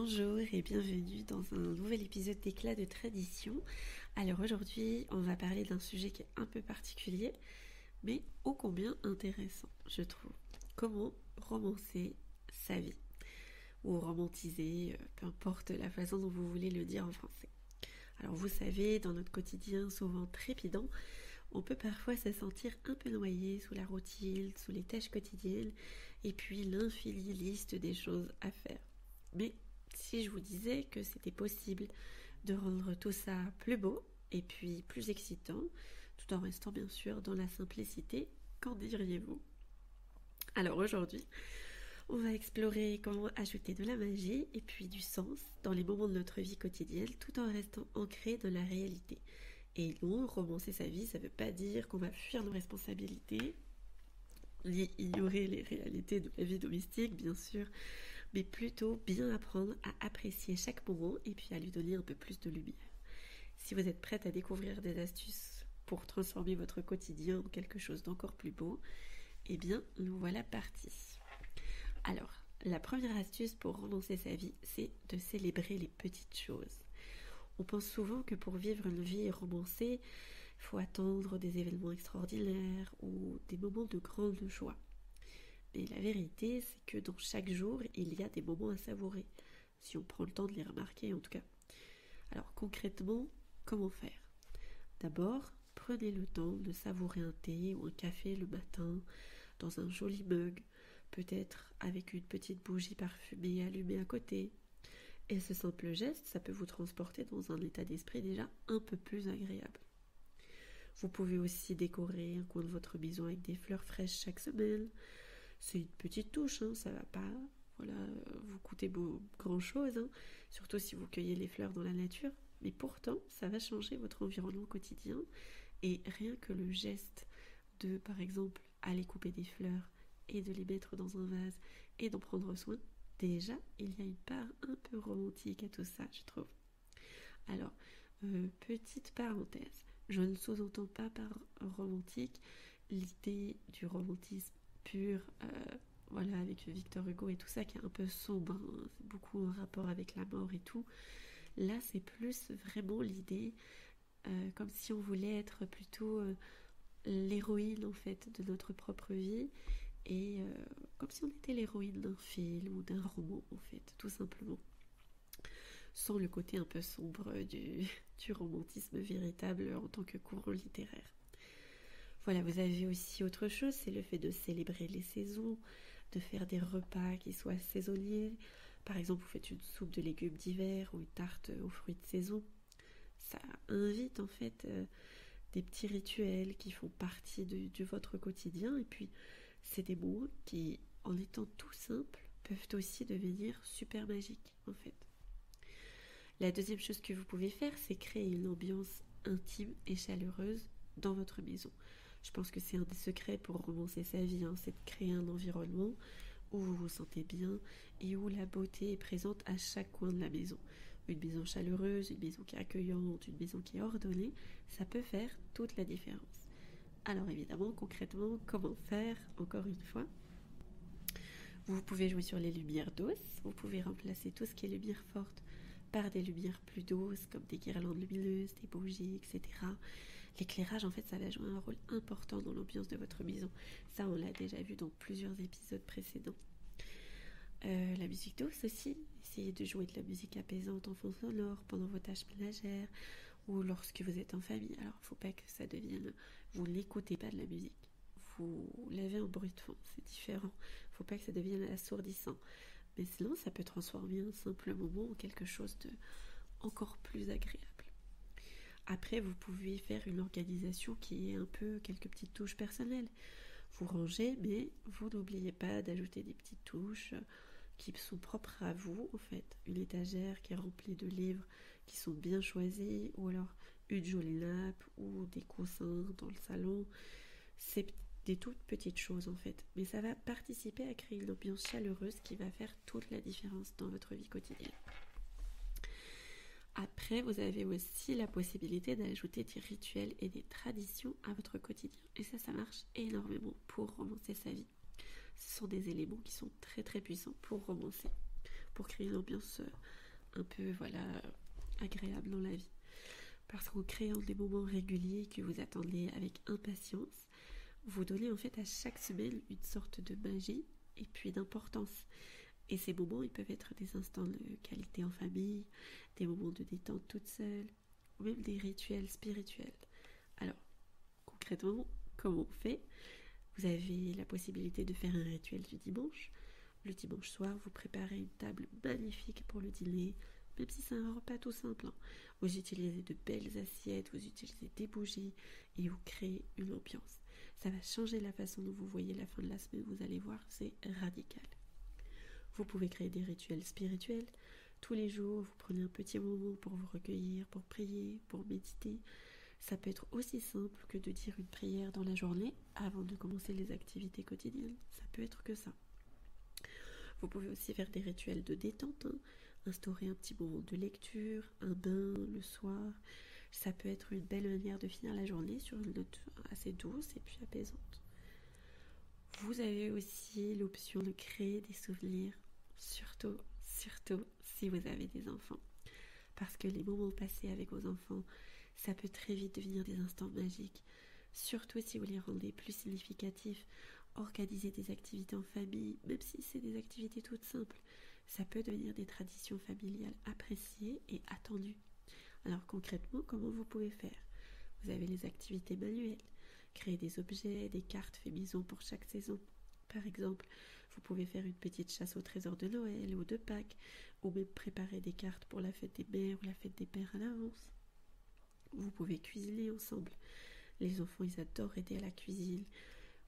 Bonjour et bienvenue dans un nouvel épisode d'Éclat de tradition. Alors aujourd'hui, on va parler d'un sujet qui est un peu particulier, mais ô combien intéressant, je trouve. Comment romancer sa vie, ou romantiser, peu importe la façon dont vous voulez le dire en français. Alors vous savez, dans notre quotidien souvent trépidant, on peut parfois se sentir un peu noyé sous la routine, sous les tâches quotidiennes, et puis l'infinie liste des choses à faire. Mais si je vous disais que c'était possible de rendre tout ça plus beau et puis plus excitant, tout en restant bien sûr dans la simplicité, qu'en diriez-vous? Alors aujourd'hui, on va explorer comment ajouter de la magie et puis du sens dans les moments de notre vie quotidienne tout en restant ancré dans la réalité. Et non, romancer sa vie, ça ne veut pas dire qu'on va fuir nos responsabilités, ni ignorer les réalités de la vie domestique, bien sûr, mais plutôt bien apprendre à apprécier chaque moment et puis à lui donner un peu plus de lumière. Si vous êtes prête à découvrir des astuces pour transformer votre quotidien en quelque chose d'encore plus beau, eh bien, nous voilà partis. Alors, la première astuce pour romancer sa vie, c'est de célébrer les petites choses. On pense souvent que pour vivre une vie romancée, il faut attendre des événements extraordinaires ou des moments de grande joie. Mais la vérité, c'est que dans chaque jour, il y a des moments à savourer, si on prend le temps de les remarquer en tout cas. Alors concrètement, comment faire? D'abord, prenez le temps de savourer un thé ou un café le matin, dans un joli mug, peut-être avec une petite bougie parfumée allumée à côté. Et ce simple geste, ça peut vous transporter dans un état d'esprit déjà un peu plus agréable. Vous pouvez aussi décorer un coin de votre maison avec des fleurs fraîches chaque semaine. C'est une petite touche, hein, ça va pas vous coûter grand chose, hein, surtout si vous cueillez les fleurs dans la nature, mais pourtant ça va changer votre environnement quotidien et rien que le geste de par exemple aller couper des fleurs et de les mettre dans un vase et d'en prendre soin, déjà il y a une part un peu romantique à tout ça, je trouve. Alors, petite parenthèse, je ne sous-entends pas par romantique l'idée du romantisme pur, avec Victor Hugo et tout ça qui est un peu sombre, hein, c'est beaucoup en rapport avec la mort et tout. Là, c'est plus vraiment l'idée, comme si on voulait être plutôt l'héroïne en fait de notre propre vie et comme si on était l'héroïne d'un film ou d'un roman en fait, tout simplement. Sans le côté un peu sombre du romantisme véritable en tant que courant littéraire. Voilà, vous avez aussi autre chose, c'est le fait de célébrer les saisons, de faire des repas qui soient saisonniers. Par exemple, vous faites une soupe de légumes d'hiver ou une tarte aux fruits de saison. Ça invite en fait des petits rituels qui font partie de votre quotidien. Et puis, c'est des mots qui, en étant tout simples, peuvent aussi devenir super magiques en fait. La deuxième chose que vous pouvez faire, c'est créer une ambiance intime et chaleureuse dans votre maison. Je pense que c'est un des secrets pour romancer sa vie, hein, c'est de créer un environnement où vous vous sentez bien et où la beauté est présente à chaque coin de la maison. Une maison chaleureuse, une maison qui est accueillante, une maison qui est ordonnée, ça peut faire toute la différence. Alors évidemment, concrètement, comment faire? Encore une fois, vous pouvez jouer sur les lumières douces, vous pouvez remplacer tout ce qui est lumière forte par des lumières plus douces comme des guirlandes lumineuses, des bougies, etc. L'éclairage, en fait, ça va jouer un rôle important dans l'ambiance de votre maison. Ça, on l'a déjà vu dans plusieurs épisodes précédents. La musique douce aussi. Essayez de jouer de la musique apaisante en fond sonore pendant vos tâches ménagères ou lorsque vous êtes en famille. Alors, il ne faut pas que ça devienne... Vous n'écoutez pas de la musique. Vous l'avez en bruit de fond. C'est différent. Il ne faut pas que ça devienne assourdissant. Mais sinon, ça peut transformer un simple moment en quelque chose de encore plus agréable. Après, vous pouvez faire une organisation qui est un peu quelques petites touches personnelles. Vous rangez, mais vous n'oubliez pas d'ajouter des petites touches qui sont propres à vous, en fait. Une étagère qui est remplie de livres qui sont bien choisis, ou alors une jolie nappe, ou des coussins dans le salon. C'est des toutes petites choses, en fait. Mais ça va participer à créer une ambiance chaleureuse qui va faire toute la différence dans votre vie quotidienne. Après, vous avez aussi la possibilité d'ajouter des rituels et des traditions à votre quotidien. Et ça marche énormément pour romancer sa vie. Ce sont des éléments qui sont très très puissants pour romancer. pour créer une ambiance un peu agréable dans la vie. Parce qu'en créant des moments réguliers que vous attendez avec impatience, vous donnez en fait à chaque semaine une sorte de magie et puis d'importance. Et ces moments, ils peuvent être des instants de qualité en famille, des moments de détente toute seule, ou même des rituels spirituels. Alors, concrètement, comment on fait ? Vous avez la possibilité de faire un rituel du dimanche. Le dimanche soir, vous préparez une table magnifique pour le dîner, même si c'est un repas tout simple. Vous utilisez de belles assiettes, vous utilisez des bougies et vous créez une ambiance. Ça va changer la façon dont vous voyez la fin de la semaine, vous allez voir, c'est radical. Vous pouvez créer des rituels spirituels. Tous les jours, vous prenez un petit moment pour vous recueillir, pour prier, pour méditer. Ça peut être aussi simple que de dire une prière dans la journée avant de commencer les activités quotidiennes. Ça peut être que ça. Vous pouvez aussi faire des rituels de détente, instaurer un petit moment de lecture, un bain le soir. Ça peut être une belle manière de finir la journée sur une note assez douce et puis apaisante. Vous avez aussi l'option de créer des souvenirs, surtout si vous avez des enfants. Parce que les moments passés avec vos enfants, ça peut très vite devenir des instants magiques. Surtout si vous les rendez plus significatifs. Organiser des activités en famille, même si c'est des activités toutes simples, ça peut devenir des traditions familiales appréciées et attendues. Alors concrètement, comment vous pouvez faire ? Vous avez les activités manuelles. Créer des objets, des cartes fait maison pour chaque saison. Par exemple, vous pouvez faire une petite chasse au trésor de Noël ou de Pâques, ou même préparer des cartes pour la fête des mères ou la fête des pères à l'avance. Vous pouvez cuisiner ensemble. Les enfants, ils adorent aider à la cuisine.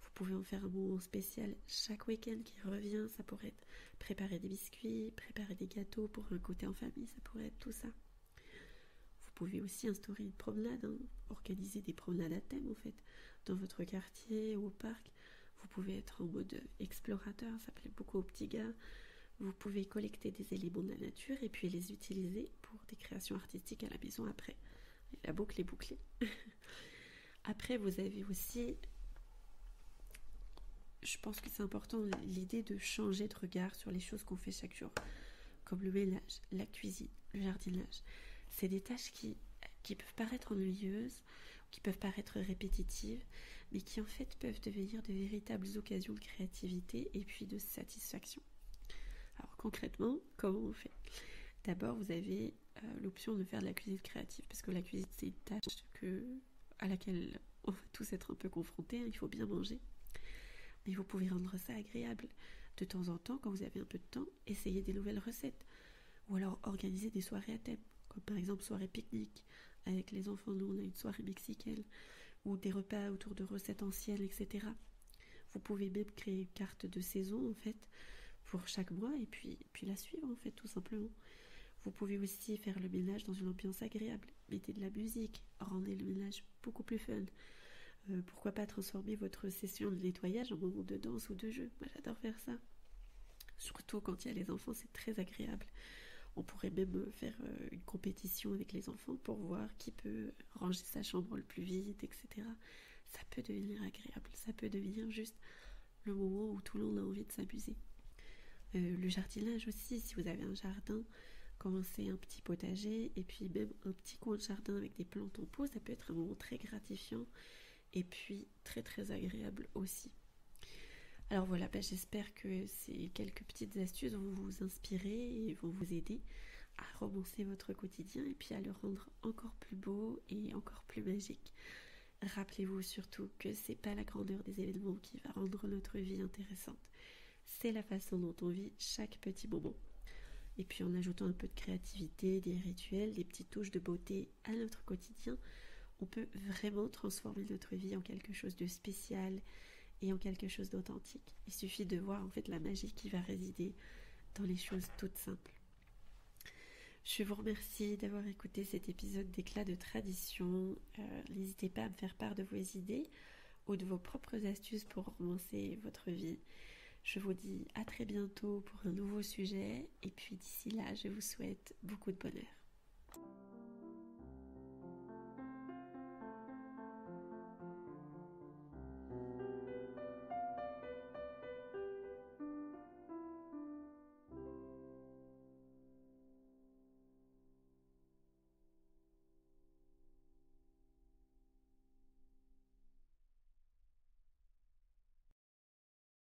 Vous pouvez en faire un moment spécial chaque week-end qui revient. Ça pourrait être préparer des biscuits, préparer des gâteaux pour un goûter en famille. Ça pourrait être tout ça. Vous pouvez aussi instaurer une promenade, organiser des promenades à thème en fait, dans votre quartier ou au parc. Vous pouvez être en mode explorateur, ça plaît beaucoup aux petits gars. Vous pouvez collecter des éléments de la nature et puis les utiliser pour des créations artistiques à la maison après. Et la boucle est bouclée. Après, vous avez aussi, je pense que c'est important, l'idée de changer de regard sur les choses qu'on fait chaque jour, comme le ménage, la cuisine, le jardinage. C'est des tâches qui peuvent paraître ennuyeuses, qui peuvent paraître répétitives, mais qui en fait peuvent devenir de véritables occasions de créativité et puis de satisfaction. Alors concrètement, comment on fait ? D'abord, vous avez l'option de faire de la cuisine créative, parce que la cuisine, c'est une tâche à laquelle on va tous être un peu confrontés, il faut bien manger. Mais vous pouvez rendre ça agréable. De temps en temps, quand vous avez un peu de temps, essayez des nouvelles recettes. Ou alors organiser des soirées à thème, comme par exemple soirée pique-nique. Avec les enfants, nous on a une soirée mexicaine, ou des repas autour de recettes anciennes, etc. Vous pouvez même créer une carte de saison en fait, pour chaque mois, et puis la suivre en fait, tout simplement. Vous pouvez aussi faire le ménage dans une ambiance agréable. Mettez de la musique, rendez le ménage beaucoup plus fun. Pourquoi pas transformer votre session de nettoyage en moment de danse ou de jeu ? Moi j'adore faire ça. Surtout quand il y a les enfants, c'est très agréable. On pourrait même faire une compétition avec les enfants pour voir qui peut ranger sa chambre le plus vite, etc. Ça peut devenir agréable, ça peut devenir juste le moment où tout le monde a envie de s'amuser. Le jardinage aussi, si vous avez un jardin, commencez un petit potager et puis même un petit coin de jardin avec des plantes en pot, ça peut être un moment très gratifiant et puis très très agréable aussi. Alors voilà, j'espère que ces quelques petites astuces vont vous inspirer et vont vous aider à romancer votre quotidien et puis à le rendre encore plus beau et encore plus magique. Rappelez-vous surtout que c'est pas la grandeur des événements qui va rendre notre vie intéressante. C'est la façon dont on vit chaque petit moment. Et puis en ajoutant un peu de créativité, des rituels, des petites touches de beauté à notre quotidien, on peut vraiment transformer notre vie en quelque chose de spécial et en quelque chose d'authentique. Il suffit de voir en fait la magie qui va résider dans les choses toutes simples. Je vous remercie d'avoir écouté cet épisode d'Éclat de tradition. N'hésitez pas à me faire part de vos idées ou de vos propres astuces pour romancer votre vie. Je vous dis à très bientôt pour un nouveau sujet et puis d'ici là, je vous souhaite beaucoup de bonheur.